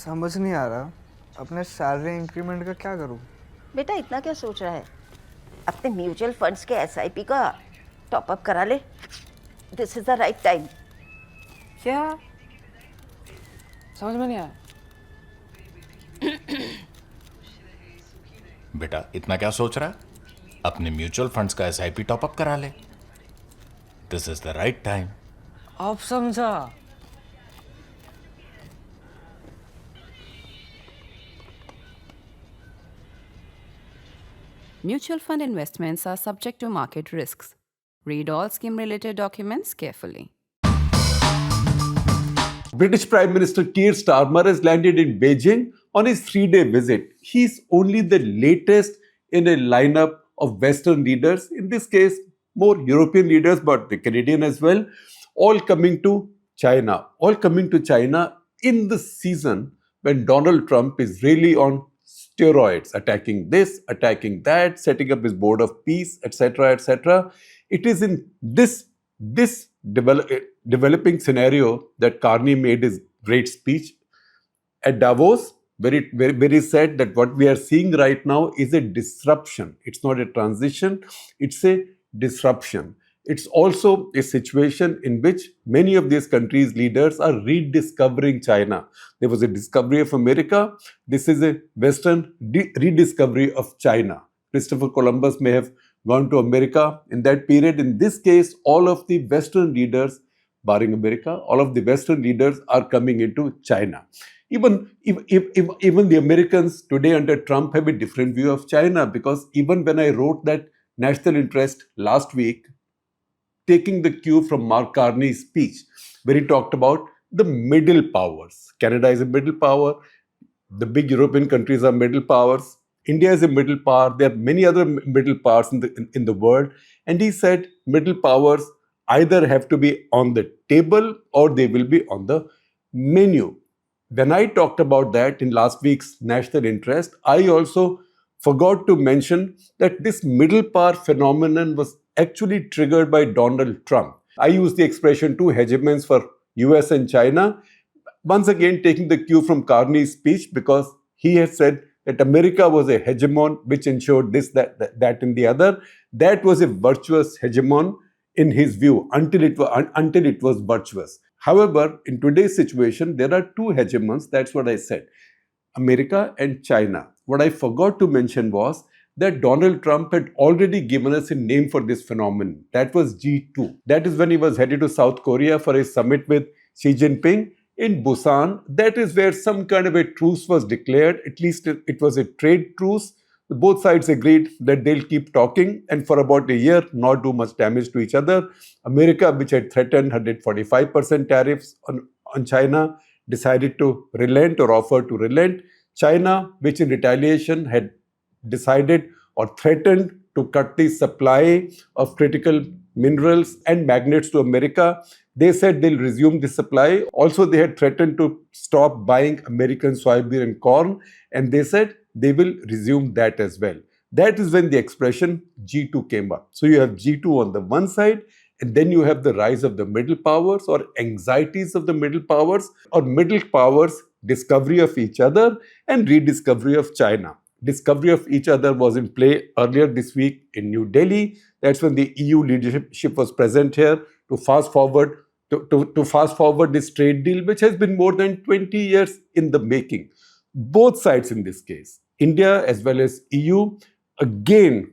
समझ नहीं आ रहा अपने सैलरी इंक्रीमेंट का क्या करूं। बेटा इतना क्या सोच रहा है? अपने म्यूचुअल फंड्स के एसआईपी का टॉप अप करा ले। This is the right time. क्या? समझ में नहीं आया। बेटा इतना क्या सोच रहा है? अपने म्यूचुअल फंड्स का एसआईपी टॉपअप करा ले। This is the right time. अब समझा। Mutual fund investments are subject to market risks. Read all scheme-related documents carefully. British Prime Minister Keir Starmer has landed in Beijing on his 3-day visit. He's only the latest in a lineup of Western leaders, in this case, more European leaders, but the Canadian as well, all coming to China. All coming to China in the season when Donald Trump is really on steroids, attacking this, attacking that, setting up his board of peace, etc., etc. It is in this developing scenario that Carney made his great speech at Davos, where he said that what we are seeing right now is a disruption. It's not a transition, it's a disruption. It's also a situation in which many of these countries' leaders are rediscovering China. There was a discovery of America. This is a Western rediscovery of China. Christopher Columbus may have gone to America in that period. In this case, all of the Western leaders, barring America, all of the Western leaders are coming into China. Even the Americans today under Trump have a different view of China, because even when I wrote that national interest last week, taking the cue from Mark Carney's speech, where he talked about the middle powers. Canada is a middle power. The big European countries are middle powers. India is a middle power. There are many other middle powers in the world. And he said middle powers either have to be on the table or they will be on the menu. When I talked about that in last week's national interest, I also forgot to mention that this middle power phenomenon was actually triggered by Donald Trump. I use the expression two hegemons for US and China, once again taking the cue from Carney's speech, because he has said that America was a hegemon which ensured this, that and the other. That was a virtuous hegemon in his view until it was virtuous. However, in today's situation, there are two hegemons. That's what I said. America and China. What I forgot to mention was that Donald Trump had already given us a name for this phenomenon. That was G2. That is when he was headed to South Korea for a summit with Xi Jinping in Busan. That is where some kind of a truce was declared. At least it was a trade truce. Both sides agreed that they'll keep talking and for about a year not do much damage to each other. America, which had threatened 145% tariffs on China, decided to relent or offered to relent. China, which in retaliation had decided or threatened to cut the supply of critical minerals and magnets to America, they said they'll resume the supply. Also, they had threatened to stop buying American soybean and corn, and they said they will resume that as well. That is when the expression G2 came up. So you have G2 on the one side, and then you have the rise of the middle powers or anxieties of the middle powers, or middle powers discovery of each other and rediscovery of China. Discovery of each other was in play earlier this week in New Delhi. That's when the EU leadership was present here to fast forward this trade deal, which has been more than 20 years in the making. Both sides in this case, India as well as EU,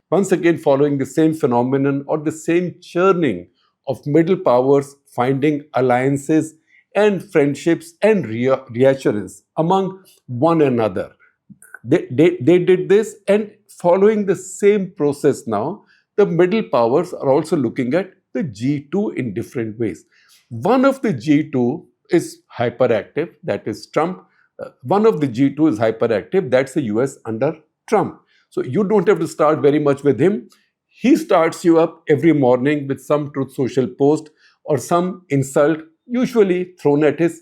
once again following the same phenomenon or the same churning of middle powers finding alliances and friendships and reassurance among one another. They did this, and following the same process now, the middle powers are also looking at the G2 in different ways. One of the G2 is hyperactive, that is Trump. One of the G2 is hyperactive, that's the US under Trump. So you don't have to start very much with him. He starts you up every morning with some Truth Social post or some insult, usually thrown at his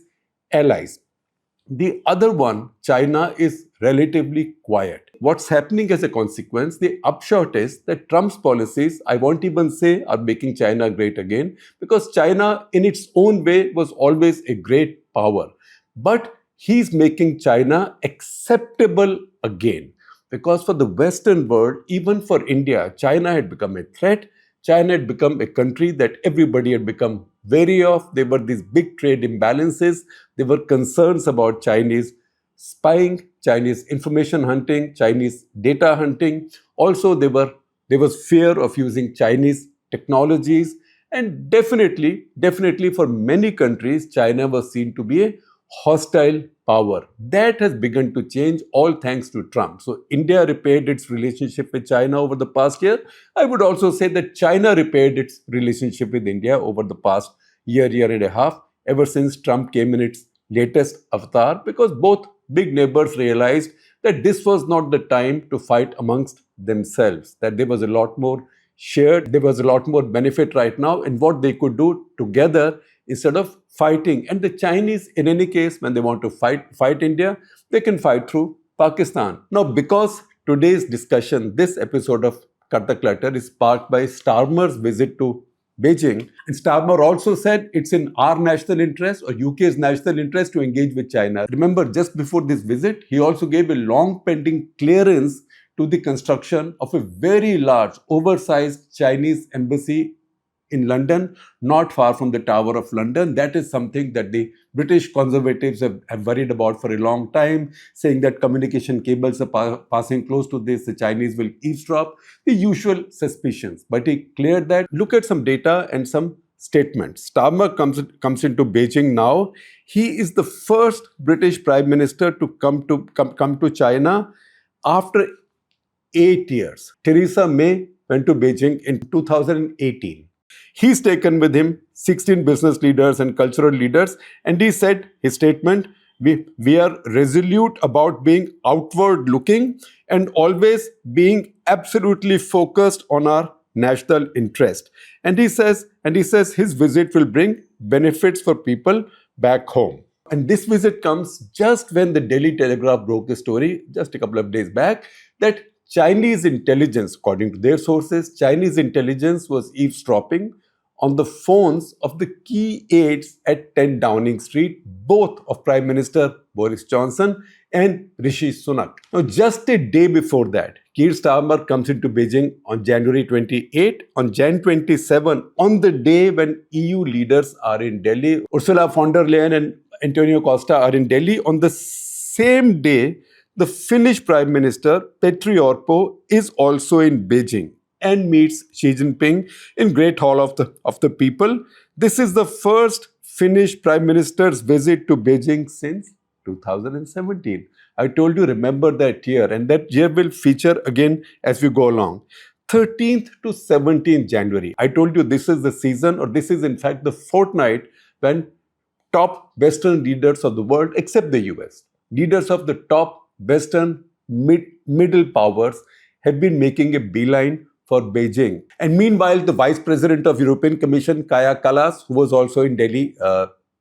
allies. The other one, China, is relatively quiet. What's happening as a consequence, the upshot is that Trump's policies, I won't even say are making China great again, because China in its own way was always a great power. But he's making China acceptable again. Because for the Western world, even for India, China had become a threat. China had become a country that everybody had become wary of. There were these big trade imbalances. There were concerns about Chinese spying, Chinese information hunting, Chinese data hunting. Also, there was fear of using Chinese technologies. And definitely for many countries, China was seen to be a hostile power. That has begun to change, all thanks to Trump. So India repaired its relationship with China over the past year. I would also say that China repaired its relationship with India over the past year and a half, ever since Trump came in its latest avatar, because both big neighbors realized that this was not the time to fight amongst themselves, that there was a lot more shared, there was a lot more benefit right now in what they could do together instead of fighting. And the Chinese, in any case, when they want to fight India, they can fight through Pakistan. Now, because today's discussion, this episode of Cut the Clutter is sparked by Starmer's visit to Beijing, and Starmer also said it's in our national interest or UK's national interest to engage with China. Remember, just before this visit, he also gave a long pending clearance to the construction of a very large, oversized Chinese embassy in London, not far from the Tower of London. That is something that the British conservatives have worried about for a long time, saying that communication cables are passing close to this, the Chinese will eavesdrop, the usual suspicions. But he cleared that. Look at some data and some statements. Starmer comes into Beijing now. He is the first British Prime Minister to come to China after 8 years. Theresa May went to Beijing in 2018. He's taken with him 16 business leaders and cultural leaders, and he said, his statement, we are resolute about being outward looking and always being absolutely focused on our national interest. And he says his visit will bring benefits for people back home. And this visit comes just when the Daily Telegraph broke a story just a couple of days back that Chinese intelligence, according to their sources, Chinese intelligence was eavesdropping on the phones of the key aides at 10 Downing Street, both of Prime Minister Boris Johnson and Rishi Sunak. Now, just a day before that, Keir Starmer comes into Beijing on January 28. On Jan 27, on the day when EU leaders are in Delhi, Ursula von der Leyen and Antonio Costa are in Delhi, on the same day, the Finnish Prime Minister, Petri Orpo, is also in Beijing and meets Xi Jinping in Great Hall of the People. This is the first Finnish Prime Minister's visit to Beijing since 2017. I told you, remember that year, and that year will feature again as we go along. 13th to 17th January. I told you this is the season, or this is in fact the fortnight when top Western leaders of the world, except the US, leaders of the top Western middle powers have been making a beeline for Beijing. And meanwhile, the Vice President of European Commission, Kaja Kallas, who was also in Delhi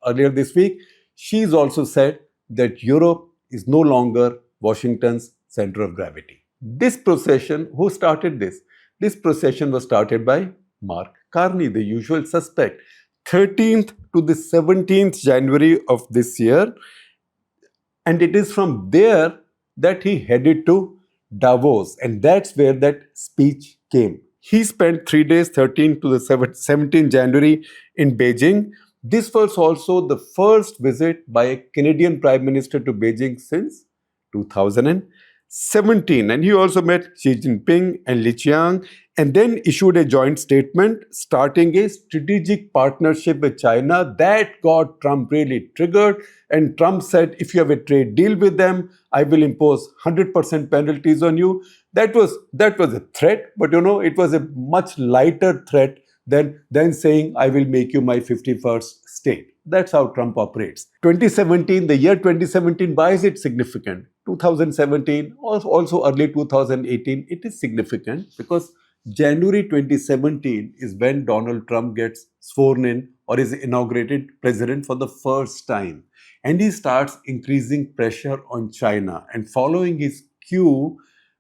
earlier this week, she's also said that Europe is no longer Washington's center of gravity. This procession, who started this? This procession was started by Mark Carney, the usual suspect. 13th to the 17th January of this year. And it is from there that he headed to Davos, and that's where that speech came. He spent 3 days, 13th to the 17th January in Beijing. This was also the first visit by a Canadian Prime Minister to Beijing since 2017. And he also met Xi Jinping and Li Qiang, and then issued a joint statement starting a strategic partnership with China. That got Trump really triggered. And Trump said, if you have a trade deal with them, I will impose 100% penalties on you. That was a threat, but it was a much lighter threat than saying, I will make you my 51st state. That's how Trump operates. 2017, the year 2017, why is it significant? 2017, also early 2018, it is significant because January 2017 is when Donald Trump gets sworn in or is inaugurated president for the first time. And he starts increasing pressure on China and following his cue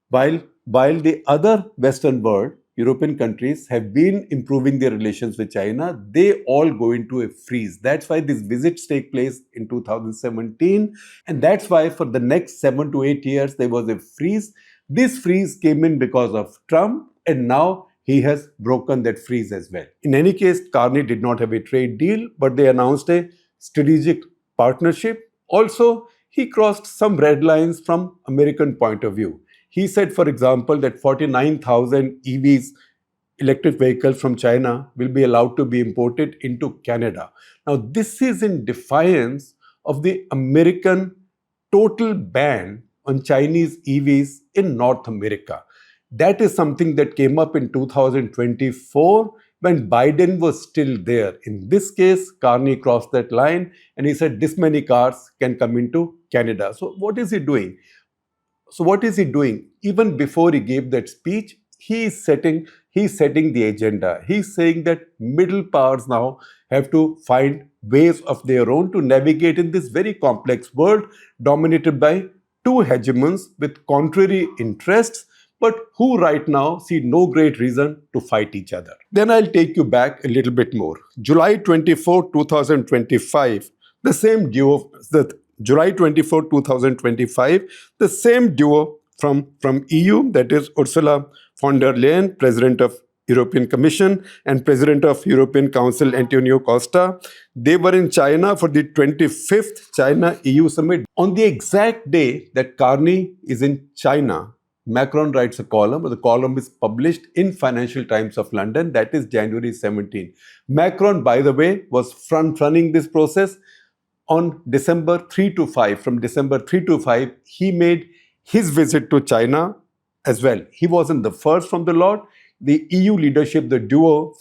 while the other Western world, European countries have been improving their relations with China, they all go into a freeze. That's why these visits take place in 2017. And that's why for the next 7 to 8 years, there was a freeze. This freeze came in because of Trump, and now he has broken that freeze as well. In any case, Carney did not have a trade deal, but they announced a strategic partnership. Also, he crossed some red lines from American point of view. He said, for example, that 49,000 EVs, electric vehicles from China, will be allowed to be imported into Canada. Now, this is in defiance of the American total ban on Chinese EVs in North America. That is something that came up in 2024 when Biden was still there. In this case, Carney crossed that line and he said this many cars can come into Canada. So what is he doing? Even before he gave that speech, he's setting the agenda. He's saying that middle powers now have to find ways of their own to navigate in this very complex world dominated by two hegemons with contrary interests, but who right now see no great reason to fight each other. Then I'll take you back a little bit more. July 24, 2025, the same duo, July 24, 2025, the same duo from EU, that is Ursula von der Leyen, President of European Commission, and President of European Council, Antonio Costa, they were in China for the 25th China-EU summit. On the exact day that Carney is in China, Macron writes a column. The column is published in Financial Times of London. That is January 17. Macron, by the way, was front-running this process. On December 3 to 5, from December 3 to 5, he made his visit to China as well. He wasn't the first from the lot. The EU leadership, the duo,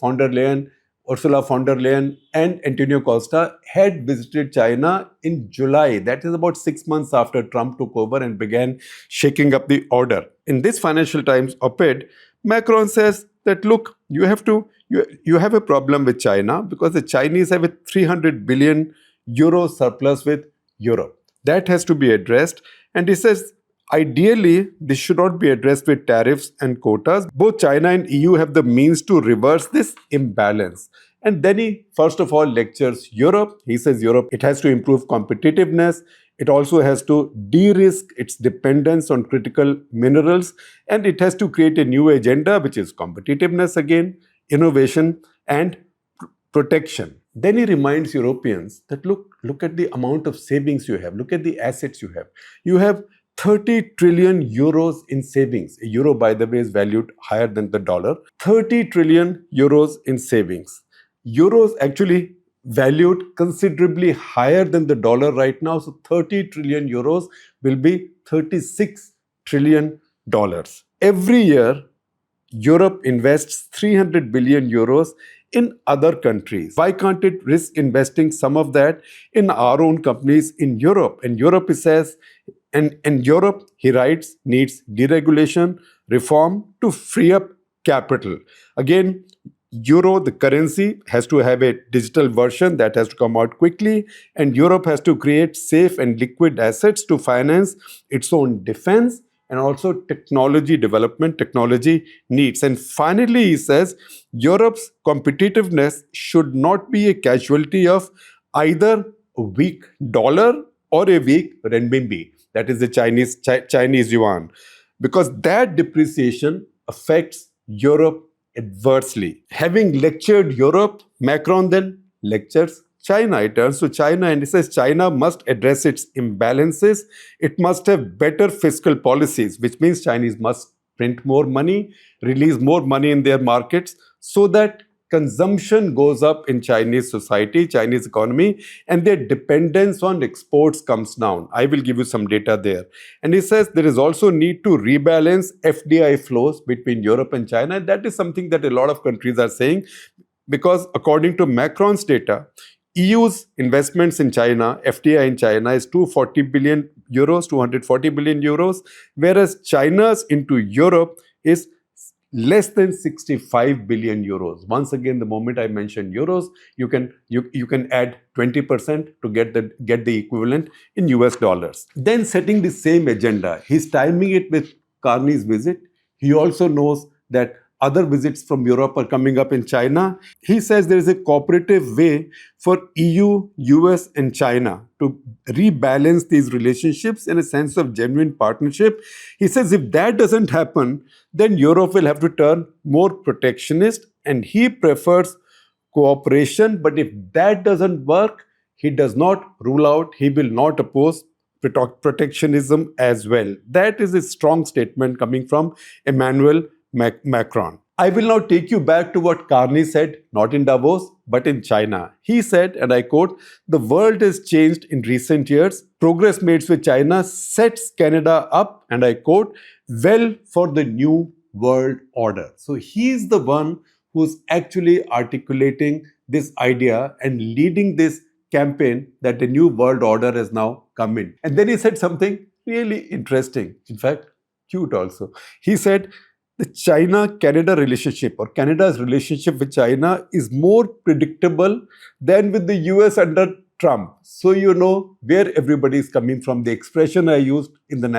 Ursula von der Leyen and Antonio Costa, had visited China in July. That is about 6 months after Trump took over and began shaking up the order. In this Financial Times op-ed, Macron says that, look, you have a problem with China because the Chinese have a 300 billion euro surplus with Europe. That has to be addressed. And he says, ideally, this should not be addressed with tariffs and quotas. Both China and EU have the means to reverse this imbalance. And then he, first of all, lectures Europe. He says Europe, it has to improve competitiveness. It also has to de-risk its dependence on critical minerals. And it has to create a new agenda, which is competitiveness again, innovation, and protection. Then he reminds Europeans that look at the amount of savings you have. Look at the assets you have. You have 30 trillion euros in savings. A euro, by the way, is valued higher than the dollar. 30 trillion euros in savings. Euros actually valued considerably higher than the dollar right now. So 30 trillion euros will be $36 trillion. Every year, Europe invests 300 billion euros in other countries. Why can't it risk investing some of that in our own companies in Europe? And Europe, he says, and Europe, he writes, needs deregulation, reform to free up capital. Again, euro, the currency, has to have a digital version that has to come out quickly, and Europe has to create safe and liquid assets to finance its own defense and also technology development, technology needs. And finally, he says, Europe's competitiveness should not be a casualty of either a weak dollar or a weak renminbi, that is the Chinese yuan, because that depreciation affects Europe adversely. Having lectured Europe, Macron then lectures China. He turns to China and he says China must address its imbalances. It must have better fiscal policies, which means Chinese must print more money, release more money in their markets so that consumption goes up in Chinese society, Chinese economy, and their dependence on exports comes down. I will give you some data there. And he says there is also need to rebalance FDI flows between Europe and China. And that is something that a lot of countries are saying, because according to Macron's data, EU's investments in China, FDI in China, is 240 billion euros, whereas China's into Europe is less than 65 billion euros. Once again, the moment I mention euros, you can add 20% to get the equivalent in US dollars. Then setting the same agenda, he's timing it with Carney's visit. He also knows that other visits from Europe are coming up in China. He says there is a cooperative way for EU, US, and China to rebalance these relationships in a sense of genuine partnership. He says if that doesn't happen, then Europe will have to turn more protectionist, and he prefers cooperation. But if that doesn't work, he does not rule out, he will not oppose protectionism as well. That is a strong statement coming from Emmanuel Macron. I will now take you back to what Carney said, not in Davos, but in China. He said, and I quote, "The world has changed in recent years. Progress made with China sets Canada up," and I quote, "well for the new world order." So he's the one who's actually articulating this idea and leading this campaign that a new world order has now come in. And then he said something really interesting, in fact, cute also. He said, the China-Canada relationship or Canada's relationship with China is more predictable than with the US under Trump. So you know where everybody is coming from. The expression I used in that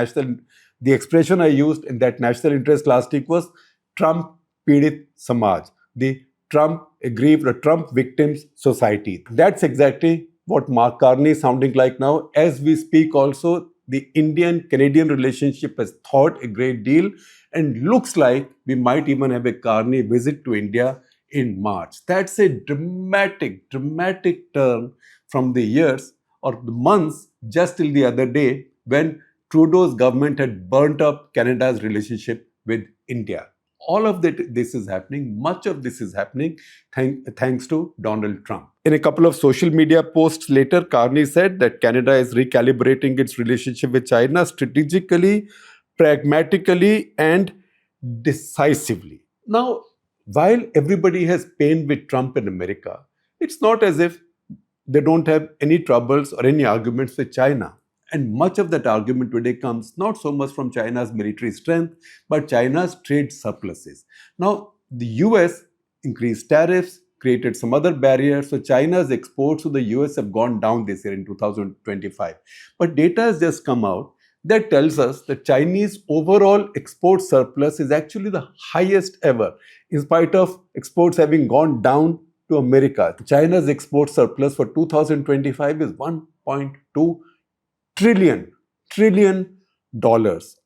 national interest last week was Trump Pidit Samaj, the Trump aggrieved or Trump victims society. That's exactly what Mark Carney is sounding like now. As we speak also, the Indian-Canadian relationship has thawed a great deal, and looks like we might even have a Carney visit to India in March. That's a dramatic turn from the years or the months just till the other day when Trudeau's government had burnt up Canada's relationship with India. All of this is happening, much of this is happening thanks to Donald Trump. In a couple of social media posts later, Carney said that Canada is recalibrating its relationship with China strategically, pragmatically, and decisively. Now, while everybody has pain with Trump in America, it's not as if they don't have any troubles or any arguments with China. And much of that argument today comes not so much from China's military strength, but China's trade surpluses. Now, the US increased tariffs, created some other barriers, so China's exports to the US have gone down this year in 2025. But data has just come out that tells us that Chinese overall export surplus is actually the highest ever, in spite of exports having gone down to America. China's export surplus for 2025 is $1.2 trillion,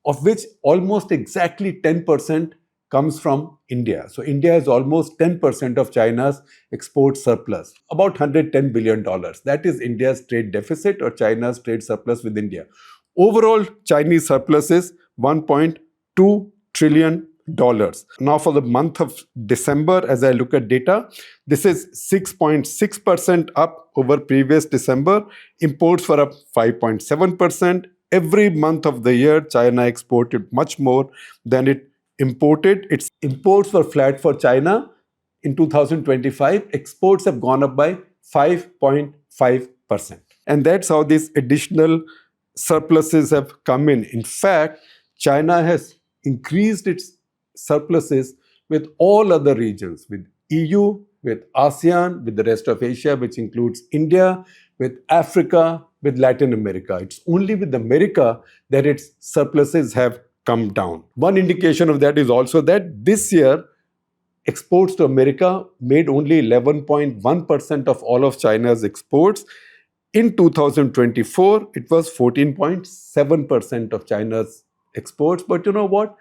of which almost exactly 10% comes from India. So India is almost 10% of China's export surplus, about $110 billion. That is India's trade deficit or China's trade surplus with India. Overall, Chinese surplus is $1.2 trillion. Now for the month of December, as I look at data, this is 6.6% up over previous December. Imports were up 5.7%. Every month of the year, China exported much more than it imported. Its imports were flat for China. In 2025, exports have gone up by 5.5%. And that's how these additional surpluses have come in. In fact, China has increased its surpluses with all other regions, with EU, with ASEAN, with the rest of Asia, which includes India, with Africa, with Latin America. It's only with America that its surpluses have come down. One indication of that is also that this year, exports to America made only 11.1% of all of China's exports. In 2024, it was 14.7% of China's exports. But you know what?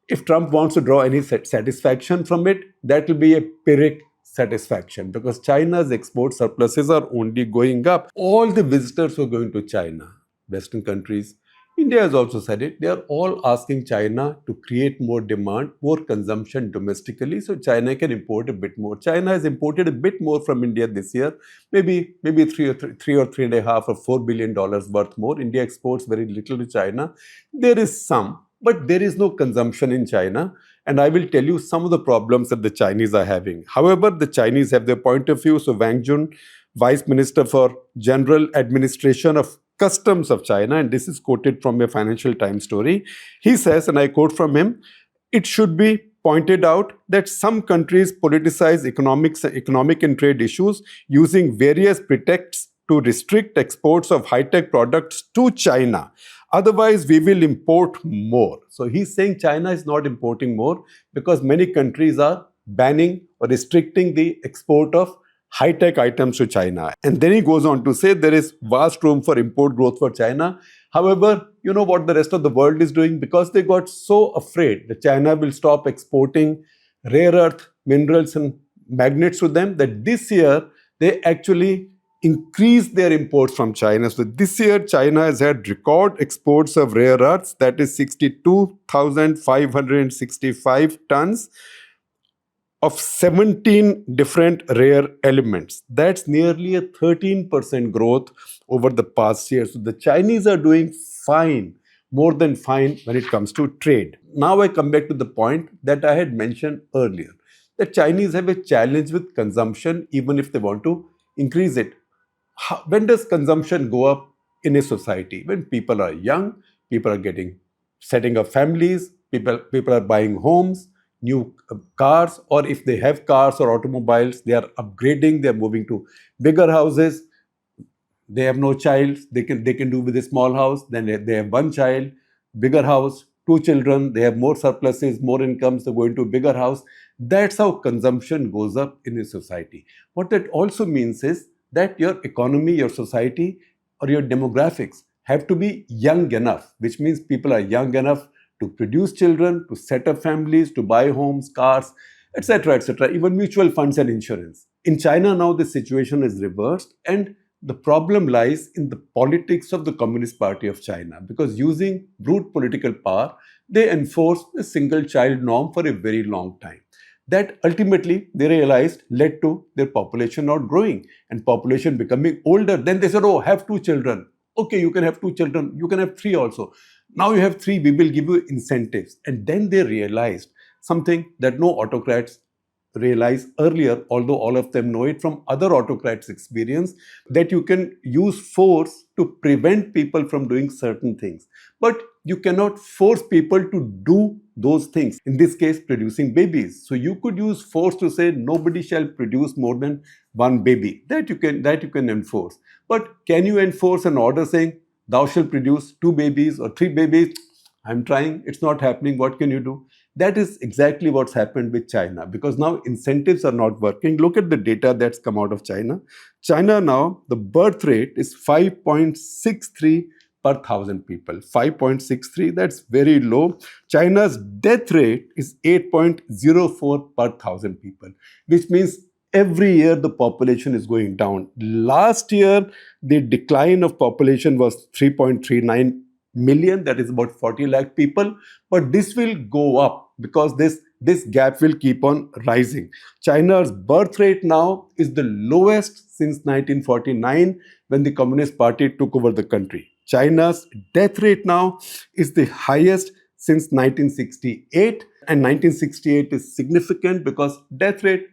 If Trump wants to draw any satisfaction from it, that will be a Pyrrhic satisfaction, because China's export surpluses are only going up. All the visitors who are going to China, Western countries, India has also said it, they are all asking China to create more demand, more consumption domestically, so China can import a bit more. China has imported a bit more from India this year, maybe three or three and a half or $4 billion worth more. India exports very little to China. There is some, but there is no consumption in China. And I will tell you some of the problems that the Chinese are having. However, the Chinese have their point of view. So Wang Jun, Vice Minister for General Administration of Customs of China, and this is quoted from a Financial Times story, he says, and I quote from him, "It should be pointed out that some countries politicize economic and trade issues using various pretexts to restrict exports of high-tech products to China. Otherwise, we will import more. So he's saying China is not importing more because many countries are banning or restricting the export of high-tech items to China. And then he goes on to say there is vast room for import growth for China. However, you know what the rest of the world is doing? Because they got so afraid that China will stop exporting rare earth minerals and magnets to them that this year they actually increased their imports from China. So this year, China has had record exports of rare earths, that is 62,565 tons of 17 different rare elements. That's nearly a 13% growth over the past year. So the Chinese are doing fine, more than fine when it comes to trade. Now I come back to the point that I had mentioned earlier. The Chinese have a challenge with consumption even if they want to increase it. When does consumption go up in a society? When people are young, people are setting up families, people are buying homes, new cars, or if they have cars or automobiles, they are upgrading, they are moving to bigger houses. They have no child, they can do with a small house. Then they have one child, bigger house, two children, they have more surpluses, more incomes, they go into a bigger house. That's how consumption goes up in a society. What that also means is that your economy, your society, or your demographics have to be young enough, which means people are young enough to produce children, to set up families, to buy homes, cars, etc., etc., even mutual funds and insurance. In China now, the situation is reversed, and the problem lies in the politics of the Communist Party of China, because using brute political power, they enforced the single child norm for a very long time. That ultimately they realized led to their population not growing and population becoming older. Then they said, oh, have two children. Okay, you can have two children. You can have three also. Now you have three, we will give you incentives. And then they realized something that no autocrats realize earlier, although all of them know it from other autocrats' experience, that you can use force to prevent people from doing certain things. But you cannot force people to do those things. In this case, producing babies. So you could use force to say nobody shall produce more than one baby. That you can enforce. But can you enforce an order saying thou shalt produce two babies or three babies? I'm trying, it's not happening. What can you do? That is exactly what's happened with China, because now incentives are not working. Look at the data that's come out of China. China now, the birth rate is 5.63 per thousand people. 5.63, that's very low. China's death rate is 8.04 per thousand people, which means every year the population is going down. Last year, the decline of population was 3.39 million, that is about 40 lakh people, but this will go up because this gap will keep on rising. China's birth rate now is the lowest since 1949 when the Communist Party took over the country. China's death rate now is the highest since 1968, and 1968 is significant because death rate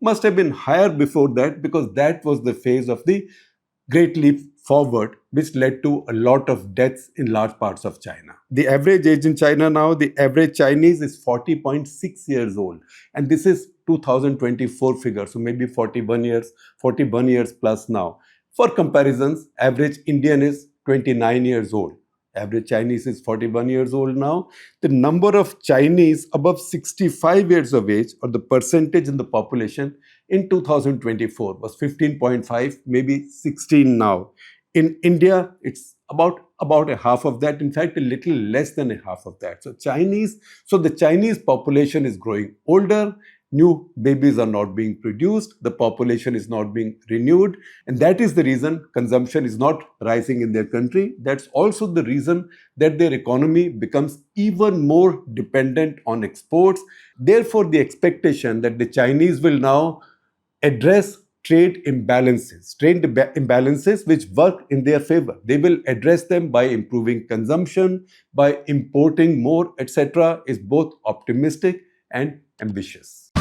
must have been higher before that, because that was the phase of the Great Leap Forward, which led to a lot of deaths in large parts of China. The average age in China now, the average Chinese is 40.6 years old. And this is 2024 figure, so maybe 41 years plus now. For comparisons, average Indian is 29 years old. Average Chinese is 41 years old now. The number of Chinese above 65 years of age, or the percentage in the population in 2024 was 15.5, maybe 16 now. In India, it's about a half of that. In fact, a little less than a half of that. So the Chinese population is growing older. New babies are not being produced. The population is not being renewed. And that is the reason consumption is not rising in their country. That's also the reason that their economy becomes even more dependent on exports. Therefore, the expectation that the Chinese will now address trade imbalances which work in their favor. They will address them by improving consumption, by importing more, etc., is both optimistic and ambitious.